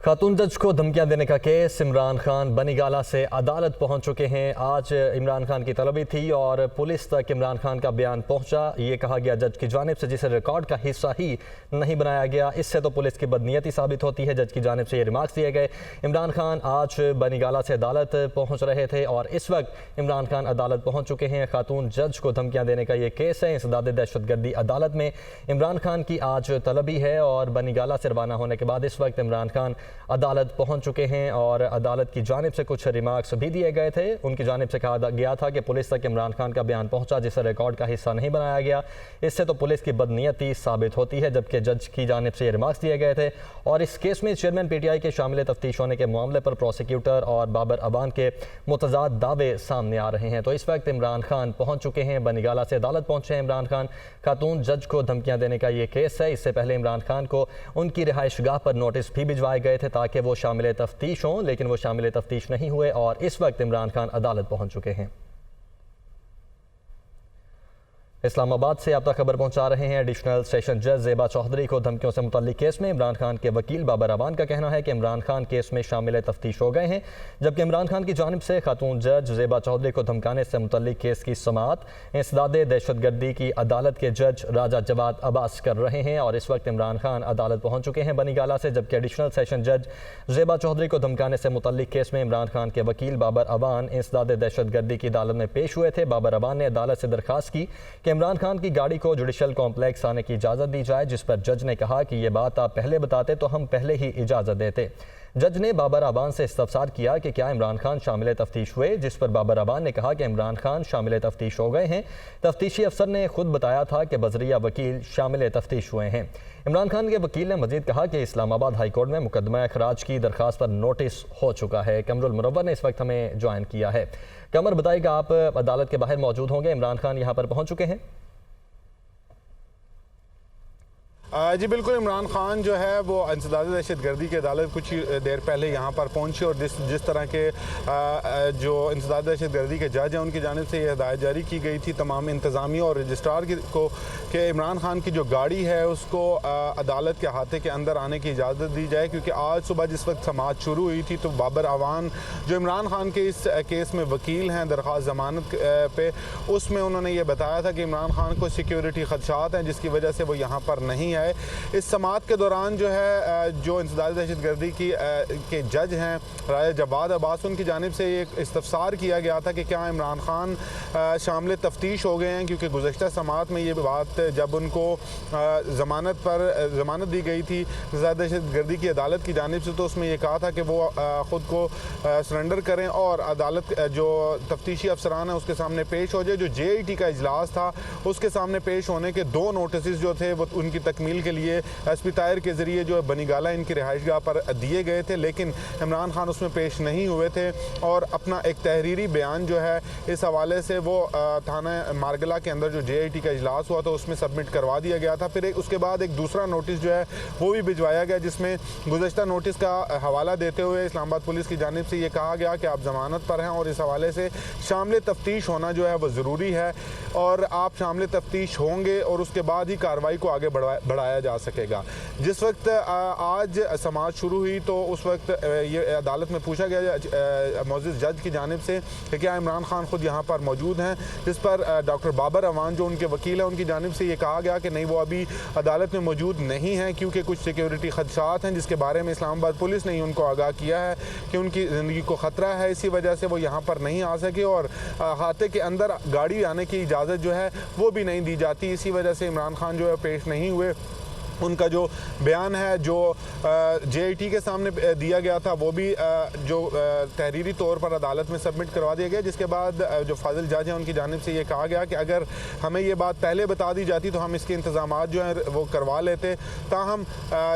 खातून जज को धमकियां देने का केस इमरान खान बनीगाला से अदालत पहुंच चुके हैं। आज इमरान खान की तलबी थी और पुलिस तक इमरान खान का बयान पहुंचा। ये कहा गया जज की जानिब से जिसे रिकॉर्ड का हिस्सा ही नहीं बनाया गया। इससे तो पुलिस की बदनीयती साबित होती है। जज की जानिब से ये रिमार्क्स दिए गए। इमरान खान आज बनीगाला से अदालत पहुँच रहे थे और इस वक्त इमरान खान अदालत पहुँच चुके हैं। खातून जज को धमकियाँ देने का ये केस है। इंसदाद दहशतगर्दी अदालत में इमरान खान की आज तलबी है और बनीगाला से रवाना होने के बाद इस वक्त इमरान खान अदालत पहुंच चुके हैं और अदालत की जानिब से कुछ रिमार्क्स भी दिए गए थे। उनकी जानिब से कहा गया था कि पुलिस तक इमरान खान का बयान पहुंचा जिसे रिकॉर्ड का हिस्सा नहीं बनाया गया। इससे तो पुलिस की बदनीयती साबित होती है। जबकि जज की जानिब से ये रिमार्क्स दिए गए थे और इस केस में चेयरमैन PTI के शामिल तफ्तीश होने के मामले पर प्रोसिक्यूटर और बाबर अवान के मुतजाद दावे सामने आ रहे हैं। तो इस वक्त इमरान खान पहुँच चुके हैं। बनीगाला से अदालत पहुँचे हैं इमरान खान। खातून जज को धमकियाँ देने का ये केस है। इससे पहले इमरान खान को उनकी रिहाइशगाह पर नोटिस भी भिजवाए गए थे ताकि वो शामिल तफ्तीश हों, लेकिन वो शामिल तफ्तीश नहीं हुए और इस वक्त इमरान खान अदालत पहुंच चुके हैं। इस्लामाबाद से आप तक खबर पहुंचा रहे हैं एडिशनल सेशन जज ज़ेबा चौधरी को धमकियों से मुतल्लिक केस में इमरान खान के वकील बाबर अवान का कहना है कि इमरान खान केस में शामिल तफ्तीश हो गए हैं। जबकि इमरान खान की जानिब से खातून जज ज़ेबा चौधरी को धमकाने से मुतल्लिक केस की समाअत इंसदाद दहशतगर्दी की अदालत के जज राजा जवाद अब्बास कर रहे हैं और इस वक्त इमरान खान अदालत पहुँच चुके हैं बनीगाला से। जबकि एडिशनल सेशन जज ज़ेबा चौधरी को धमकाने से मुतल्लिक केस में इमरान खान के वकील बाबर अवान इंसदाद दहशतगर्दी की अदालत में पेश हुए थे। बाबर अवान ने अदालत से दरख्वास्त की कि इमरान खान की गाड़ी को जुडिशल कॉम्प्लेक्स आने की इजाज़त दी जाए, जिस पर जज ने कहा कि ये बात आप पहले बताते तो हम पहले ही इजाज़त देते। जज ने बाबर अवान से इस्तफसार किया कि क्या इमरान खान शामिल तफ्तीश हुए, जिस पर बाबर अवान ने कहा कि इमरान खान शामिल तफ्तीश हो गए हैं। तफ्तीशी अफसर ने खुद बताया था कि बजरिया वकील शामिल तफ्तीश हुए हैं। इमरान खान के वकील ने मजीद कहा कि इस्लामाबाद हाई कोर्ट में मुकदमा खराज की दरख्वास्त पर नोटिस हो चुका है। कमरुल मुनव्वर ने इस वक्त हमें ज्वाइन किया है। कमर, बताइएगा, आप अदालत के बाहर मौजूद होंगे, इमरान खान यहाँ पर पहुँच चुके हैं? जी बिल्कुल, इमरान खान जो है वो इंसदाद दहशतगर्दी की अदालत कुछ ही देर पहले यहाँ पर पहुँचे और जिस तरह के जो इंसदाद दहशतगर्दी के जज हैं उनकी जानिब से ये हिदायत जारी की गई थी तमाम इंतज़ामिया और रजिस्ट्रार को कि इमरान खान की जो गाड़ी है उसको अदालत के अहाते के अंदर आने की इजाज़त दी जाए। क्योंकि आज सुबह जिस वक्त समाअत शुरू हुई थी तो बाबर अवान जो इमरान खान के इस केस में वकील हैं दरख्वास्त ज़मानत पे, उसमें उन्होंने ये बताया था कि इमरान खान को सिक्योरिटी खदशात हैं जिसकी वजह से वो यहाँ पर नहीं आए। इस समाअत के दौरान जो है जो इंसदाद दहशतगर्दी के जज हैं राजा जवाद अब्बास, उनकी जानिब से ये इस्तफसार किया गया था कि क्या इमरान खान शामिल तफ्तीश हो गए हैं। क्योंकि गुज़श्ता समाअत में ये बात जब उनको ज़मानत दी गई थी इंसदाद दहशतगर्दी की अदालत की जानिब से, तो उसमें ये कहा था कि वो ख़ुद को सरेंडर करें और अदालत जो तफ्तीशी अफसरान है उसके सामने पेश हो जाए। जो JIT का इजलास था उसके सामने पेश होने के 2 नोटिस जो थे वो उनकी तकमील के लिए SP ताहिर के ज़रिए जो बनीगाला इनकी रिहाइशगाह पर दिए गए थे, लेकिन इमरान खान उसमें पेश नहीं हुए थे और अपना एक तहरीरी बयान जो है इस हवाले से वो थाना मारगला के अंदर जो JIT का इजलास हुआ था उसमें सबमिट करवा दिया गया था। फिर उसके बाद एक दूसरा नोटिस जो है वो भी भिजवाया गया जिसमें गुज़श्ता नोटिस का हवाला देते हुए इस्लामाबाद पुलिस की जानिब से ये कहा गया कि आप ज़मानत पर हैं और इस हवाले से शामिल तफ्तीश होना जो है वो ज़रूरी है और आप शामिल तफ्तीश होंगे और उसके बाद ही कार्रवाई को आगे बढ़ाया जा सकेगा। जिस वक्त आज समाअत शुरू हुई तो उस वक्त ये अदालत में पूछा गया मौजूद जज की जानिब से कि क्या इमरान खान खुद यहाँ पर मौजूद हैं, जिस पर डॉक्टर बाबर अवान जो उनके वकील हैं उनकी जानिब से ये कहा गया कि नहीं, वो अभी अदालत में मौजूद नहीं हैं क्योंकि कुछ सिक्योरिटी खदशात हैं जिसके बारे में इस्लामाबाद पुलिस ने उनको आगाह किया है कि उनकी ज़िंदगी को ख़तरा है। इसी वजह से वो यहाँ पर नहीं आ सके और अहाते के अंदर गाड़ी आने की इजाज़त जो है वो भी नहीं दी जाती। इसी वजह से इमरान खान जो है पेश नहीं हुए। उनका जो बयान है जो JIT के सामने दिया गया था वो भी जो तहरीरी तौर पर अदालत में सबमिट करवा दिया गया, जिसके बाद जो फाजिल जज हैं उनकी जानिब से ये कहा गया कि अगर हमें ये बात पहले बता दी जाती तो हम इसके इंतज़ामात जो हैं वो करवा लेते। ताहम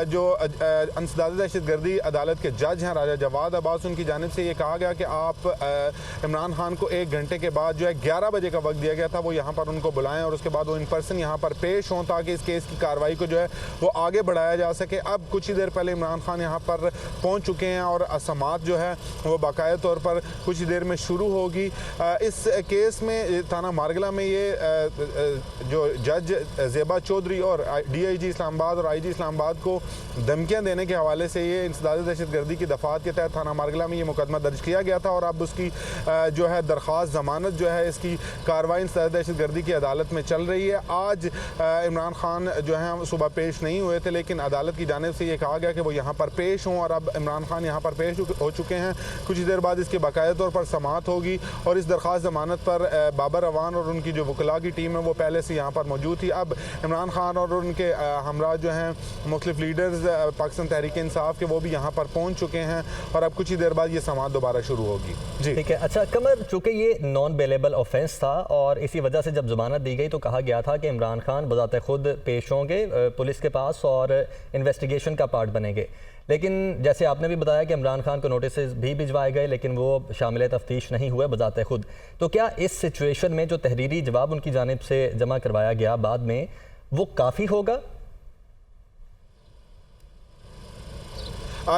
जो इंसदाद दहशतगर्दी अदालत के जज हैं राजा जवाद अब्बास, उनकी जानिब से ये कहा गया कि आप इमरान खान को 1 घंटे के बाद जो है 11 बजे का वक्त दिया गया था वो यहाँ पर उनको बुलाएँ और उसके बाद वो इन पर्सन यहाँ पर पेश हों ताकि इस केस की कार्रवाई को जो है वो आगे बढ़ाया जा सके। अब कुछ ही देर पहले इमरान खान यहाँ पर पहुँच चुके हैं और समाअत जो है वो बाकायदा तौर पर कुछ ही देर में शुरू होगी। इस केस में थाना मारगला में ये जो जज ज़ेबा चौधरी और DIG इस्लामाबाद और IG इस्लामाबाद को धमकियां देने के हवाले से ये इंसदाद दहशतगर्दी की दफ़ात के तहत थाना मारगला में ये मुकदमा दर्ज किया गया था और अब उसकी जो है दरख्वास्त ज़मानत जो है इसकी कार्रवाई इंसदाद दहशतगर्दी की अदालत में चल रही है। आज इमरान खान जो है सुबह पेश नहीं हुए थे, लेकिन अदालत की जानिब से ये कहा गया कि वो यहाँ पर पेश हों और अब इमरान खान यहाँ पर पेश हो चुके हैं। कुछ ही देर बाद इसकी बाकायदा तौर पर समाअत होगी और इस दरख्वास्त ज़मानत पर बाबर अवान और उनकी जो वकला की टीम है वो पहले से यहाँ पर मौजूद थी। अब इमरान खान और उनके हमरा जो हैं मुख्तलिफ लीडर्स पाकिस्तान तहरीक इंसाफ के वो भी यहाँ पर पहुँच चुके हैं और अब कुछ ही देर बाद ये समाअत दोबारा शुरू होगी। जी ठीक है। अच्छा कमर, चूँकि ये नॉन बेलेबल ऑफेंस था और इसी वजह से जब ज़मानत दी गई तो कहा गया था कि इमरान खान बज़ाते खुद पेश होंगे पुलिस के पास और इन्वेस्टिगेशन का पार्ट बनेंगे, लेकिन जैसे आपने भी बताया कि इमरान खान को नोटिस भी भिजवाए गए लेकिन वो शामिल तफ्तीश नहीं हुए बज़ाते खुद। तो क्या इस सिचुएशन में जो तहरीरी जवाब उनकी जानिब से जमा करवाया गया बाद में वो काफ़ी होगा?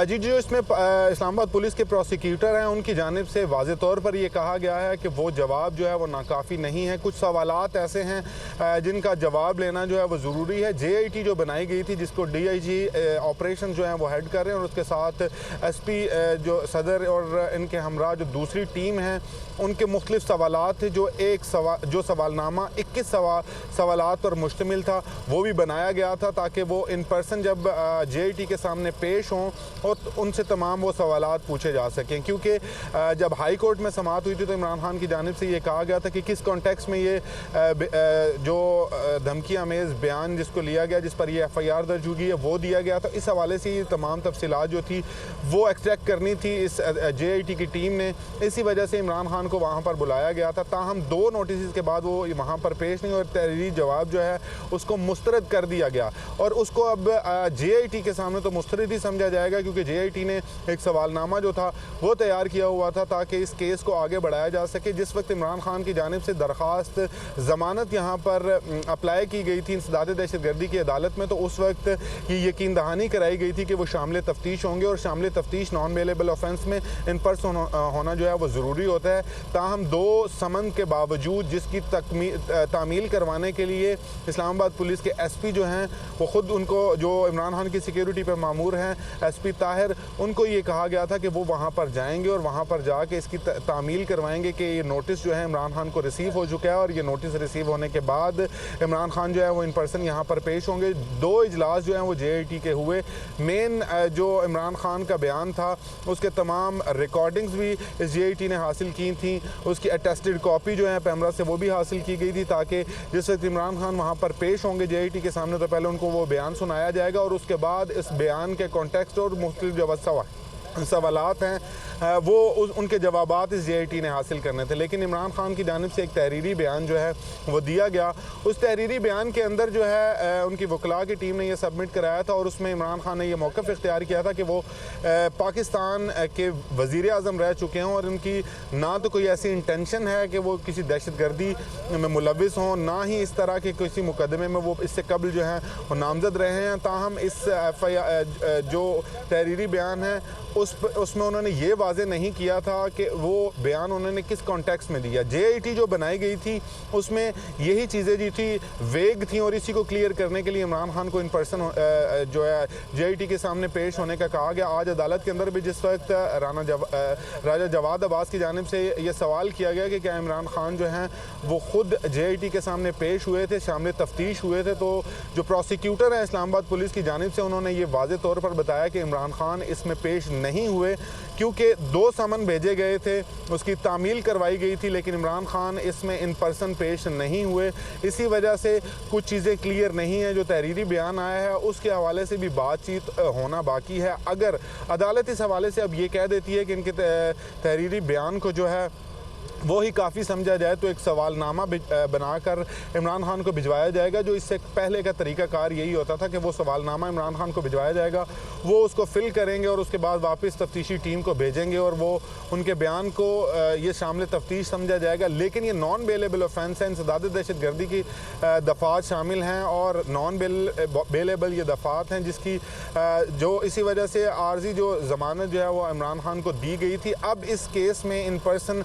जी जो इसमें इस्लामाबाद पुलिस के प्रोसिक्यूटर हैं उनकी जानिब से वाज़े तौर पर यह कहा गया है कि वो जवाब जो है वो नाकाफ़ी नहीं है। कुछ सवालात ऐसे हैं जिनका जवाब लेना जो है वो ज़रूरी है। JIT जो बनाई गई थी जिसको DIG ऑपरेशन जो है वो हेड कर रहे हैं और उसके साथ SP जो सदर और इनके हमरा जो दूसरी टीम है उनके मुख्तलिफ सवालात थे जो सवालनामा 21 सवालात पर मुश्तमिल था वो भी बनाया गया था ताकि वो इन पर्सन जब JIT के सामने पेश हों और उनसे तमाम वो सवालात पूछे जा सकें। क्योंकि जब हाई कोर्ट में समाअत हुई थी तो इमरान खान की जानिब से ये कहा गया था कि किस कॉन्टेक्स्ट में ये जो धमकी आमेज़ बयान जिसको लिया गया जिस पर ये FIR दर्ज हुई है वो दिया गया था। इस हवाले से ये तमाम तफसीलात जो थी वो एक्सट्रैक्ट करनी थी इस JIT की टीम ने। इसी वजह से इमरान खान को वहाँ पर बुलाया गया था। ताहम 2 नोटिस के बाद वो वहाँ पर पेश नहीं और तहरीरी जवाब जो है उसको मुस्तरद कर दिया गया और उसको अब JIT के सामने तो मुस्तरद ही समझा जाएगा क्योंकि JIT ने एक सवालनामा जो था वो तैयार किया हुआ था ताकि इस केस को आगे बढ़ाया जा सके। जिस वक्त इमरान खान की जानिब से दरख्वास्त ज़मानत यहाँ पर अप्लाई की गई थी इंसदाद दहशतगर्दी की अदालत में तो उस वक्त ये यकीन दहानी कराई गई थी कि वो शामिल तफ्तीश होंगे और शामिल तफ्तीश नॉन बेलेबल ऑफेंस में इन पर्सन होना जो है वो ज़रूरी होता है। ताहम 2 समन के बावजूद जिसकी तामील करवाने के लिए इस्लामाबाद पुलिस के SP जो हैं वो ख़ुद उनको जो इमरान खान की सिक्योरिटी पर मामूर हैं SP ताहिर उनको ये कहा गया था कि वो वहाँ पर जाएंगे और वहाँ पर जाके इसकी तामील करवाएंगे कि ये नोटिस जो है इमरान खान को रिसीव हो चुका है और ये नोटिस रिसीव होने के बाद इमरान खान जो है वो इन पर्सन यहाँ पर पेश होंगे। 2 इजलास जो हैं वो JIT के हुए। मेन जो इमरान खान का बयान था उसके तमाम रिकॉर्डिंग्स भी इस JIT ने हासिल की थी, उसकी अटेस्टेड कॉपी जो है पैमरा से वो भी हासिल की गई थी ताकि जिस वक्त इमरान खान वहाँ पर पेश होंगे JIT के सामने तो पहले उनको वो बयान सुनाया जाएगा और उसके बाद इस बयान के कॉन्टेक्स्ट और मुख्तलिफ जो सवालात हैं वो उनके जवाबात इस JIT ने हासिल करने थे। लेकिन इमरान खान की जानिब से एक तहरीरी बयान जो है वो दिया गया। उस तहरीरी बयान के अंदर जो है उनकी वकला की टीम ने ये सबमिट कराया था और उसमें इमरान खान ने ये मौक़िफ़ इख्तियार किया था कि वो पाकिस्तान के वज़ीर आज़म रह चुके हैं और उनकी ना तो कोई ऐसी इंटेंशन है कि वो किसी दहशतगर्दी में मुलविस हों, ना ही इस तरह के किसी मुकदमे में वो इससे कबल जो है वो नामजद रहे हैं। ताहम इस जो तहरीरी बयान है उसमें उन्होंने ये वाज़े नहीं किया था कि वो बयान उन्होंने किस कॉन्टेक्स्ट में दिया। JIT जो बनाई गई थी उसमें यही चीज़ें जो थी वेग थी और इसी को क्लियर करने के लिए इमरान खान को इन पर्सन जो है JIT के सामने पेश होने का कहा गया। आज अदालत के अंदर भी जिस वक्त राजा जवाद अब्बास की जानिब से ये सवाल किया गया कि क्या इमरान खान जो हैं वो ख़ुद JIT के सामने पेश हुए थे, शामिल तफ्तीश हुए थे, तो जो प्रोसिक्यूटर हैं इस्लामाबाद पुलिस की जानिब से उन्होंने ये वाज़े तौर पर बताया कि इमरान खान इसमें पेश नहीं हुए क्योंकि 2 समन भेजे गए थे, उसकी तामील करवाई गई थी लेकिन इमरान खान इसमें इन पर्सन पेश नहीं हुए। इसी वजह से कुछ चीज़ें क्लियर नहीं हैं। जो तहरीरी बयान आया है उसके हवाले से भी बातचीत होना बाकी है। अगर अदालत इस हवाले से अब ये कह देती है कि इनके तहरीरी बयान को जो है वो ही काफ़ी समझा जाए तो एक सवालनामा बनाकर इमरान खान को भिजवाया जाएगा। जो इससे पहले का तरीकाकार यही होता था कि वो सवालनामा इमरान खान को भिजवाया जाएगा, वो उसको फिल करेंगे और उसके बाद वापस तफ्तीशी टीम को भेजेंगे और वो उनके बयान को ये शामिल तफ्तीश समझा जाएगा। लेकिन ये नॉन बेलेबल ऑफेंस है, इन सदाद दहशतगर्दी की दफ़ात शामिल हैं और नॉन बेलेबल ये दफ़ात हैं जिसकी जो इसी वजह से आर्जी जो ज़मानत जो है वो इमरान खान को दी गई थी। अब इस केस में इन पर्सन